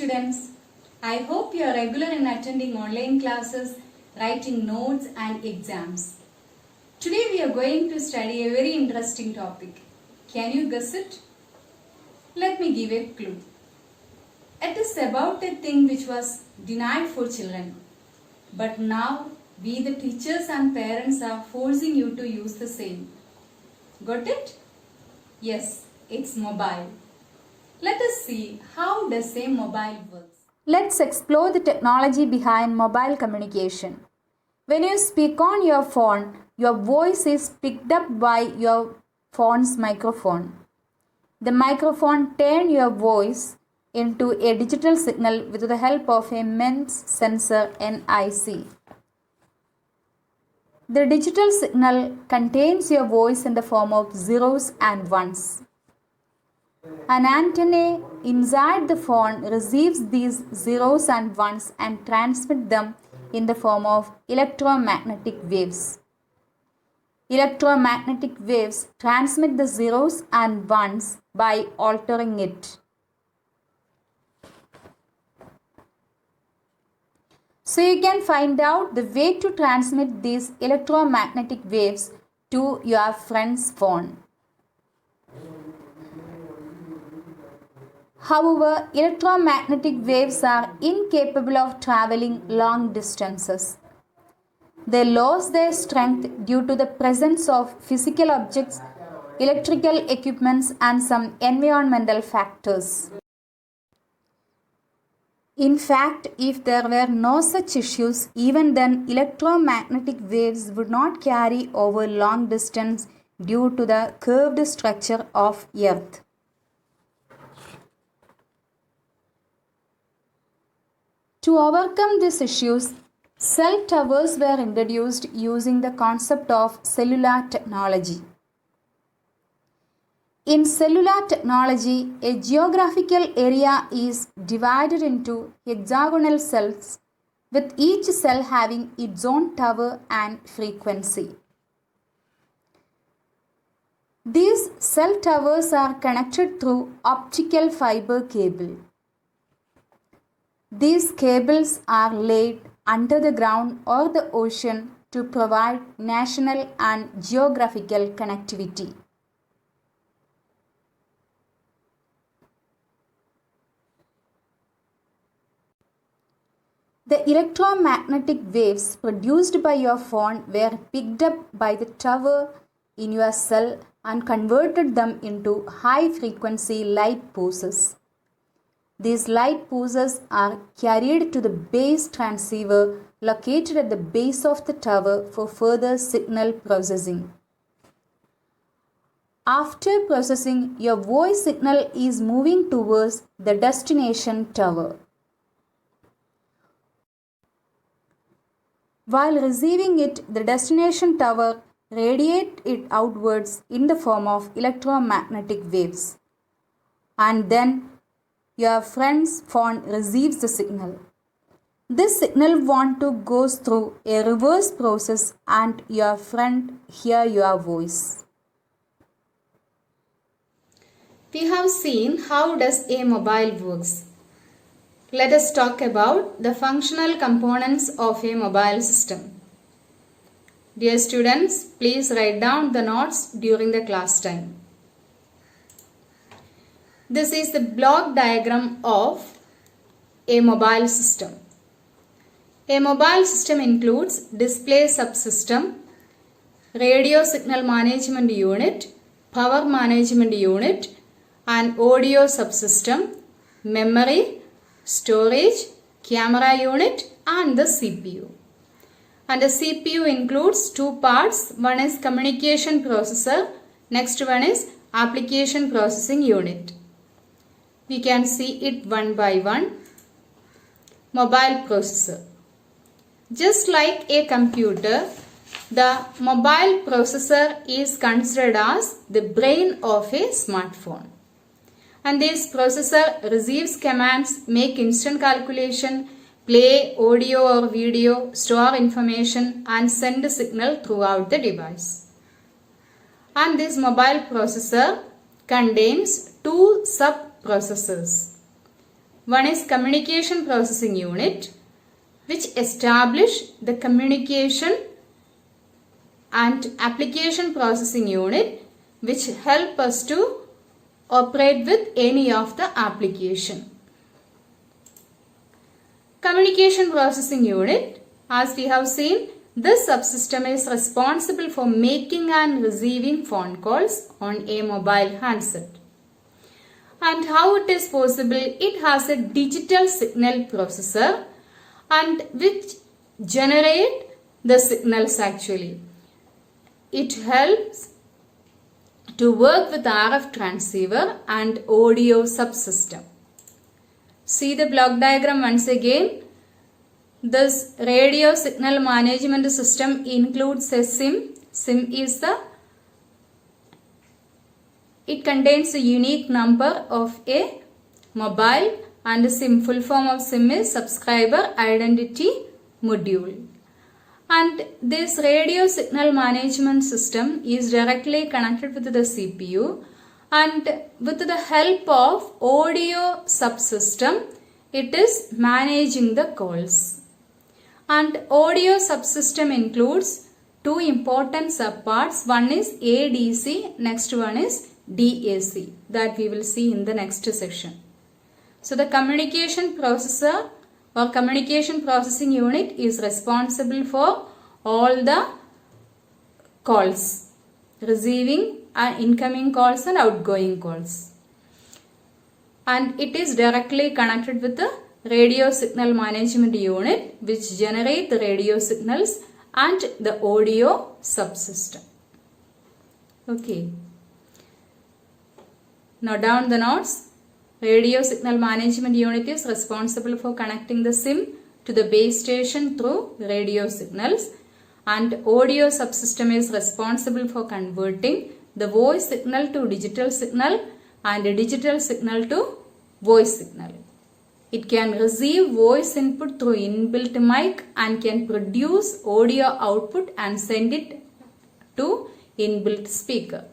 students. I hope you are regular in attending online classes, writing notes and exams. Today we are going to study a very interesting topic. Can you guess it? Let me give a clue. It is about a thing which was denied for children. But now we the teachers and parents are forcing you to use the same. Got it? Yes, it's mobile. Let us see how does a mobile works. Let's explore the technology behind mobile communication. When you speak on your phone, your voice is picked up by your phone's microphone. The microphone turns your voice into a digital signal with the help of a MEMS sensor NIC. The digital signal contains your voice in the form of zeros and ones. An antenna inside the phone receives these zeros and ones and transmits them in the form of electromagnetic waves. Electromagnetic waves transmit the zeros and ones by altering it. So you can find out the way to transmit these electromagnetic waves to your friend's phone. However, electromagnetic waves are incapable of traveling long distances. They lose their strength due to the presence of physical objects, electrical equipments, and some environmental factors. In fact, if there were no such issues, even then electromagnetic waves would not carry over long distance due to the curved structure of Earth. To overcome these issues, cell towers were introduced using the concept of cellular technology. In cellular technology, a geographical area is divided into hexagonal cells, with each cell having its own tower and frequency. These cell towers are connected through optical fiber cable. These cables are laid under the ground or the ocean to provide national and geographical connectivity. The electromagnetic waves produced by your phone were picked up by the tower in your cell and converted them into high-frequency light pulses. These light pulses are carried to the base transceiver located at the base of the tower for further signal processing. After processing, your voice signal is moving towards the destination tower. While receiving it, the destination tower radiates it outwards in the form of electromagnetic waves. And then your friend's phone receives the signal. This signal goes through a reverse process and your friend hears your voice. We have seen how does a mobile works. Let us talk about the functional components of a mobile system. Dear students, please write down the notes during the class time. This is the block diagram of a mobile system. A mobile system includes display subsystem, radio signal management unit, power management unit, and audio subsystem, memory, storage, camera unit, and the CPU. And the CPU includes two parts. One is communication processor, next one is application processing unit. We can see it one by one. Mobile processor. Just like a computer, the mobile processor is considered as the brain of a smartphone. And this processor receives commands, make instant calculation, play audio or video, store information, and send a signal throughout the device. And this mobile processor contains two sub-processors. One is communication processing unit, which establish the communication, and application processing unit, which help us to operate with any of the application. Communication processing unit, as we have seen, this subsystem is responsible for making and receiving phone calls on a mobile handset. And how it is possible? It has a digital signal processor and which generate the signals actually. It helps to work with RF transceiver and audio subsystem. See the block diagram once again. This radio signal management system includes a SIM. SIM is it contains a unique number of a mobile, and SIM, full form of SIM is subscriber identity module. And this radio signal management system is directly connected with the CPU, and with the help of audio subsystem it is managing the calls. And audio subsystem includes two important subparts. One is ADC, next one is DAC, that we will see in the next section. So the communication processor or communication processing unit is responsible for all the calls, receiving and incoming calls and outgoing calls. And it is directly connected with the radio signal management unit, which generate the radio signals, and the audio subsystem. Okay. Now down the notes. Radio signal management unit is responsible for connecting the SIM to the base station through radio signals, and audio subsystem is responsible for converting the voice signal to digital signal and digital signal to voice signal. It can receive voice input through inbuilt mic and can produce audio output and send it to inbuilt speaker.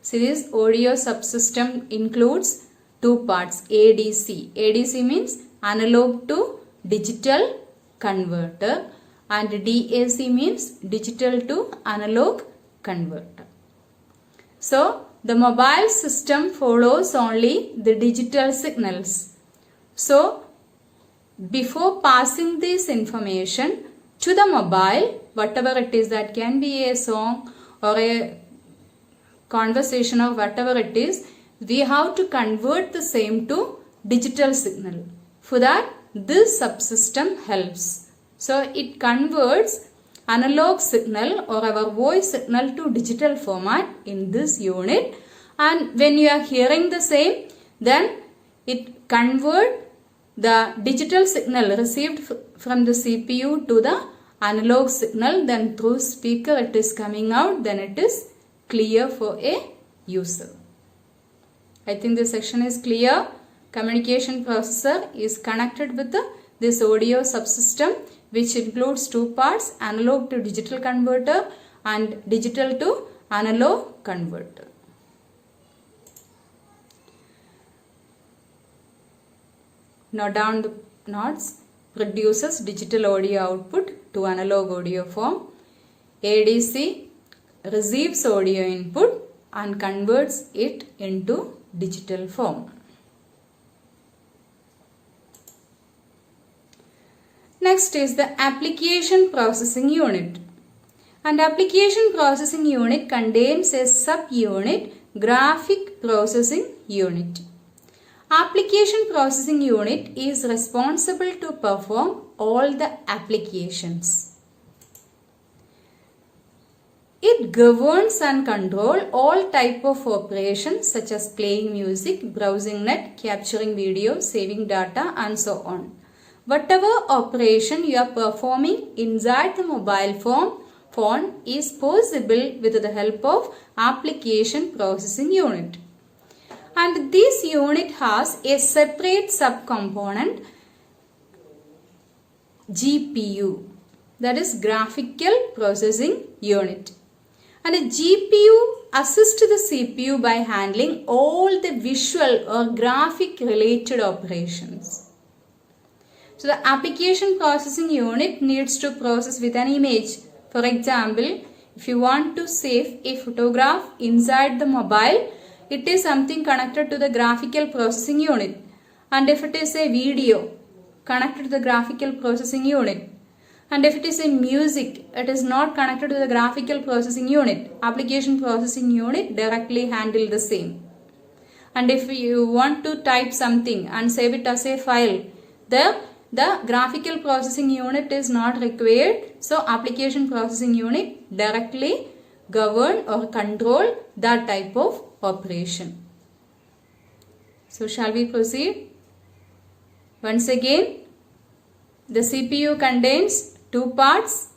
See, this audio subsystem includes two parts, ADC. ADC means analog to digital converter, and DAC means digital to analog converter. So, the mobile system follows only the digital signals. So, before passing this information to the mobile, whatever it is, that can be a song or a conversation or whatever it is, we have to convert the same to digital signal. For that, this subsystem helps. So, it converts analog signal or our voice signal to digital format in this unit, and when you are hearing the same, then it converts the digital signal received from the CPU to the analog signal, then through speaker it is coming out, then it is clear for a user. I think this section is clear. Communication processor is connected with this audio subsystem, which includes two parts, analog to digital converter and digital to analog converter. Now down the notes, produces digital audio output to analog audio form. ADC receives audio input and converts it into digital form. Next is the application processing unit. And application processing unit contains a subunit, graphic processing unit. Application processing unit is responsible to perform all the applications. It governs and controls all type of operations such as playing music, browsing net, capturing video, saving data, and so on. Whatever operation you are performing inside the mobile phone is possible with the help of application processing unit. And this unit has a separate subcomponent, GPU, that is graphical processing unit. And a GPU assists the CPU by handling all the visual or graphic related operations. So the application processing unit needs to process with an image. For example, if you want to save a photograph inside the mobile, it is something connected to the graphical processing unit. And if it is a video, connected to the graphical processing unit. And if it is a music, it is not connected to the graphical processing unit. Application processing unit directly handle the same. And if you want to type something and save it as a file, the graphical processing unit is not required. So application processing unit directly govern or control that type of operation. So shall we proceed? Once again, the CPU contains two parts,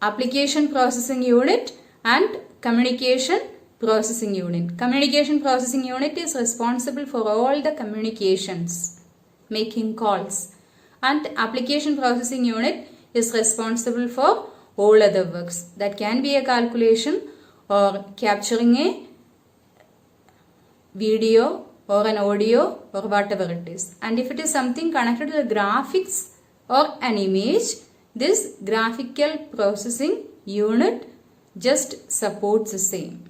application processing unit and communication processing unit. Communication processing unit is responsible for all the communications, making calls, and application processing unit is responsible for all other works. That can be a calculation or capturing a video or an audio or whatever it is. And if it is something connected to the graphics or an image, this graphical processing unit just supports the same.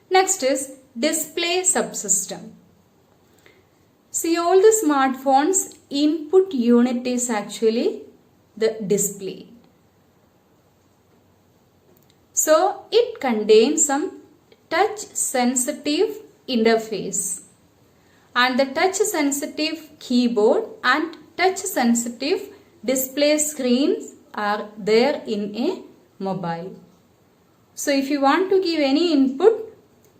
Next is display subsystem. See, all the smartphones input unit is actually the display. So it contains some touch sensitive interface, and the touch sensitive keyboard and touch sensitive display screens are there in a mobile. So if you want to give any input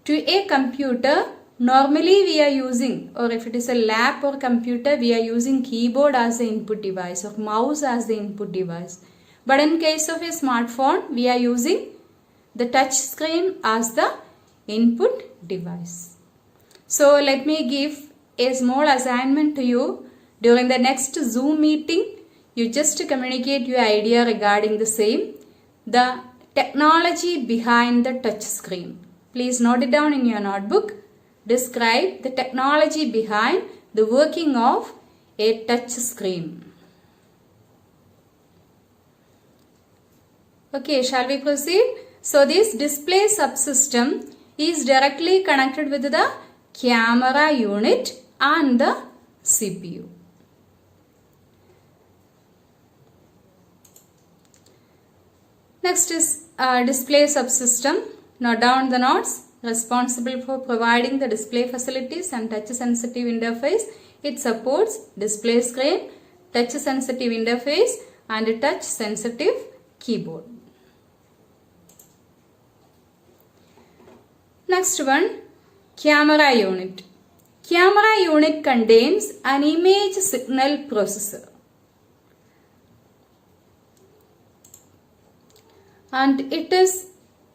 to a computer, normally we are using, or if it is a lap or computer, we are using keyboard as the input device or mouse as the input device. But in case of a smartphone, we are using the touch screen as the input device. So let me give a small assignment to you. During the next Zoom meeting, you just communicate your idea regarding the same, the technology behind the touch screen. Please note it down in your notebook. Describe the technology behind the working of a touch screen. Okay, shall we proceed? So this display subsystem is directly connected with the camera unit and the CPU. Next is display subsystem. Note down the notes. Responsible for providing the display facilities and touch sensitive interface. It supports display screen, touch sensitive interface and touch sensitive keyboard. Next one, camera unit. Camera unit contains an image signal processor, and it is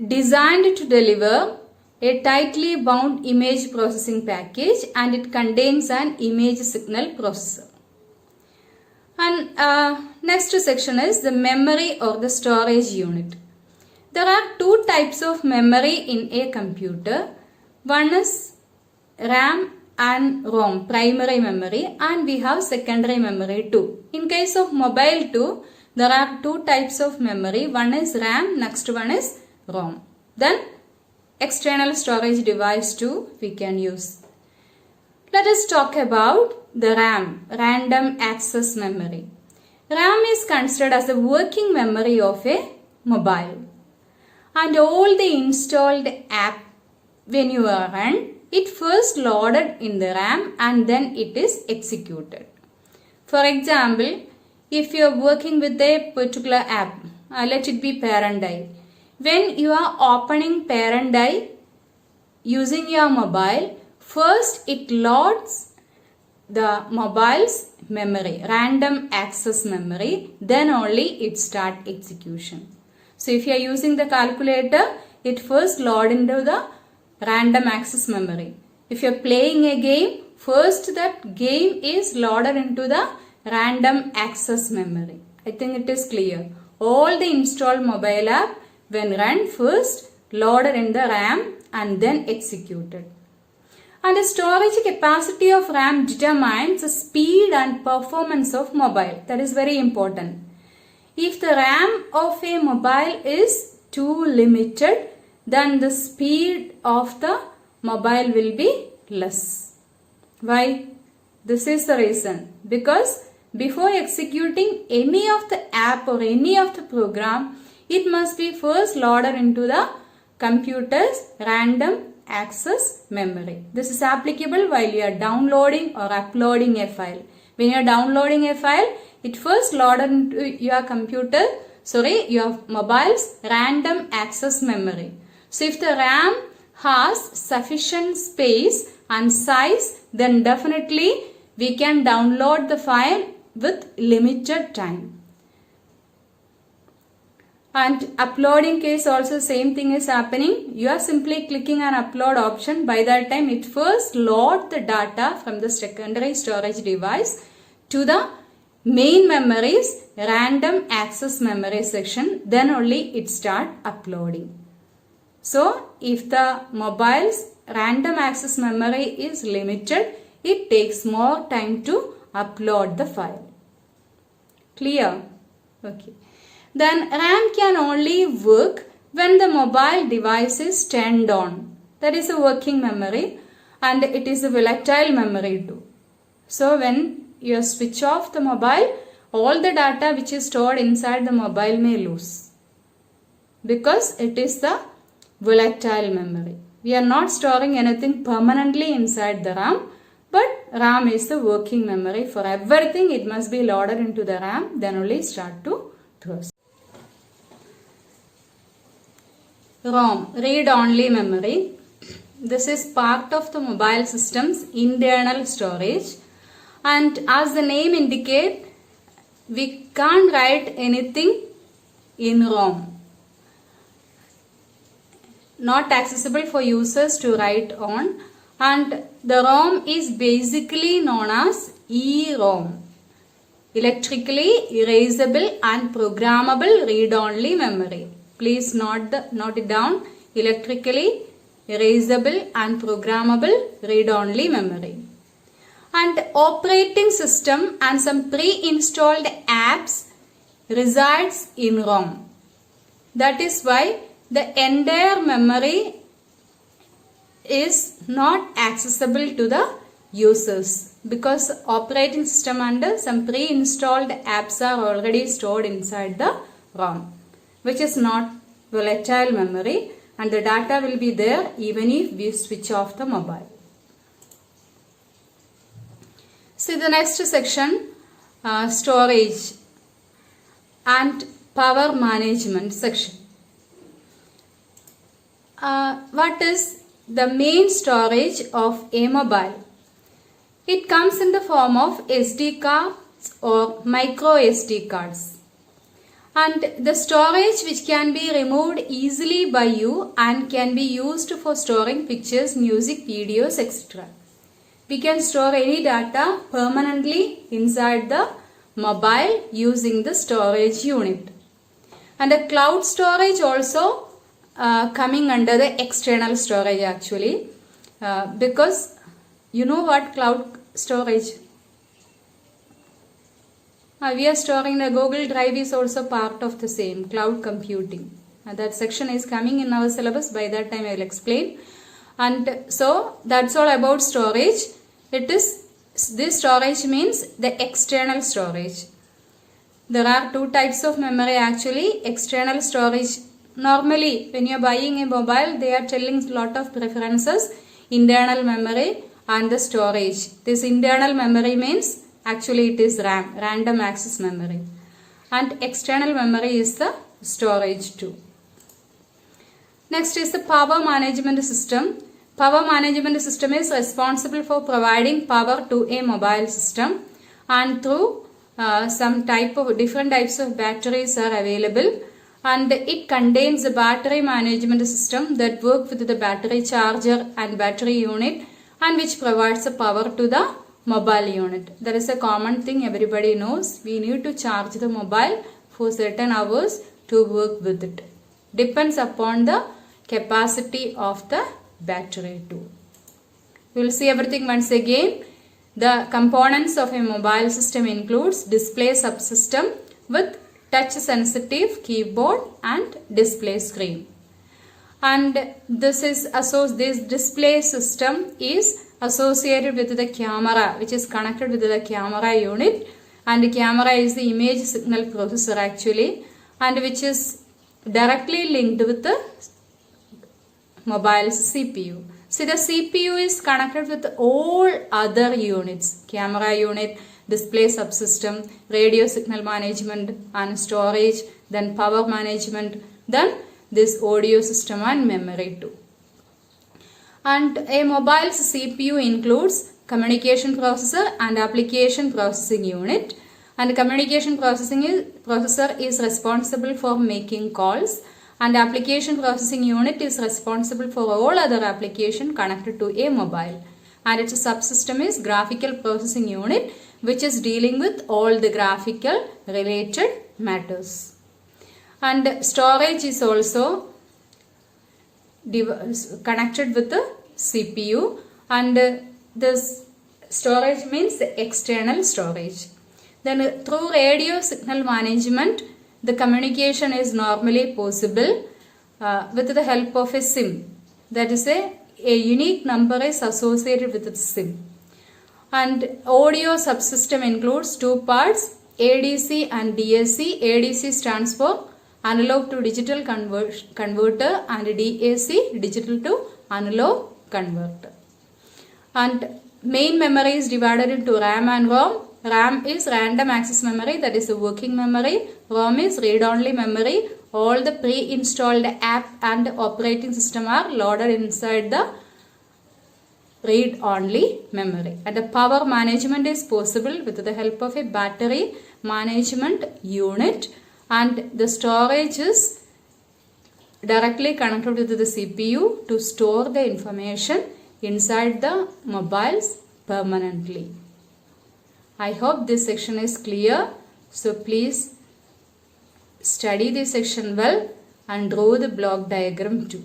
designed to deliver a tightly bound image processing package, and it contains an image signal processor. And next section is the memory or the storage unit. There are two types of memory in a computer. One is RAM and ROM, primary memory, and we have secondary memory too. In case of mobile too, there are two types of memory. One is RAM, next one is ROM. Then external storage device too we can use. Let us talk about the RAM, random access memory. RAM is considered as the working memory of a mobile, and all the installed app when you are run, it first loaded in the RAM and then it is executed. For example, if you are working with a particular app, let it be Parent-I. When you are opening Parent-I using your mobile, first it loads the mobile's memory, random access memory, then only it start execution. So if you are using the calculator, it first load into the random access memory. If you are playing a game, first that game is loaded into the random access memory. I think it is clear. All the installed mobile app when run first, loaded in the RAM and then executed. And the storage capacity of RAM determines the speed and performance of mobile. That is very important. If the RAM of a mobile is too limited, then the speed of the mobile will be less. Why? This is the reason. Because before executing any of the app or any of the program, it must be first loaded into the computer's random access memory. This is applicable while you are downloading or uploading a file. When you are downloading a file, it first loaded into your your mobile's random access memory. So if the RAM has sufficient space and size, then definitely we can download the file with limited time. And uploading case also same thing is happening. You are simply clicking an upload option. By that time it first load the data from the secondary storage device to the main memory's random access memory section. Then only it start uploading. So if the mobile's random access memory is limited, it takes more time to upload the file. Clear? Okay. Then RAM can only work when the mobile device is turned on. That is a working memory and it is a volatile memory too. So when you switch off the mobile, all the data which is stored inside the mobile may lose. Because it is the volatile memory. We are not storing anything permanently inside the RAM, but RAM is the working memory. For everything it must be loaded into the RAM, then only start to process. ROM, read-only memory. This is part of the mobile system's internal storage, and as the name indicates, we can't write anything in ROM. Not accessible for users to write on, and the ROM is basically known as EROM, electrically erasable and programmable read-only memory. Please note it down. Electrically erasable and programmable read-only memory. And operating system and some pre-installed apps resides in ROM. That is why the entire memory is not accessible to the users, because operating system and some pre-installed apps are already stored inside the ROM, which is not volatile memory, and the data will be there even if we switch off the mobile. See the next section, storage and power management section. What is the main storage of a mobile? It comes in the form of SD cards or micro SD cards. And the storage which can be removed easily by you and can be used for storing pictures, music, videos, etc. We can store any data permanently inside the mobile using the storage unit. And the cloud storage also coming under the external storage actually, because you know what cloud storage? We are storing the Google Drive is also part of the same cloud computing. That section is coming in our syllabus. By that time I will explain. And so that's all about storage. This storage means the external storage. There are two types of memory actually. External storage. Normally when you are buying a mobile, they are telling a lot of preferences. Internal memory and the storage. This internal memory means actually it is RAM, random access memory, and external memory is the storage too. Next is the power management system. Power management system is responsible for providing power to a mobile system, and through some different types of batteries are available, and it contains a battery management system that works with the battery charger and battery unit, and which provides the power to the mobile unit. That is a common thing everybody knows. We need to charge the mobile for certain hours to work with it. depends upon the capacity of the battery too. We will see everything once again. The components of a mobile system includes display subsystem with touch sensitive keyboard and display screen. And this display system is associated with the camera, which is connected with the camera unit, and the camera is the image signal processor actually, and which is directly linked with the mobile's CPU. See, the CPU is connected with all other units, camera unit, display subsystem, radio signal management and storage, then power management, then this audio system and memory too. And a mobile's CPU includes communication processor and application processing unit. And communication processor is responsible for making calls, and application processing unit is responsible for all other application connected to a mobile. And its subsystem is graphical processing unit, which is dealing with all the graphical related matters. And storage is also connected with the CPU, and this storage means the external storage. Then through radio signal management, the communication is normally possible with the help of a SIM. That is a unique number is associated with the SIM. And audio subsystem includes two parts, ADC and DAC. ADC stands for analog to digital converter, and DAC digital to analog converter. And main memory is divided into RAM and ROM. RAM is random access memory, that is a working memory. ROM is read-only memory. All the pre-installed app and operating system are loaded inside the read-only memory. And the power management is possible with the help of a battery management unit, and the storage is directly connected with the CPU to store the information inside the mobiles permanently. I hope this section is clear. So please study this section well and draw the block diagram too.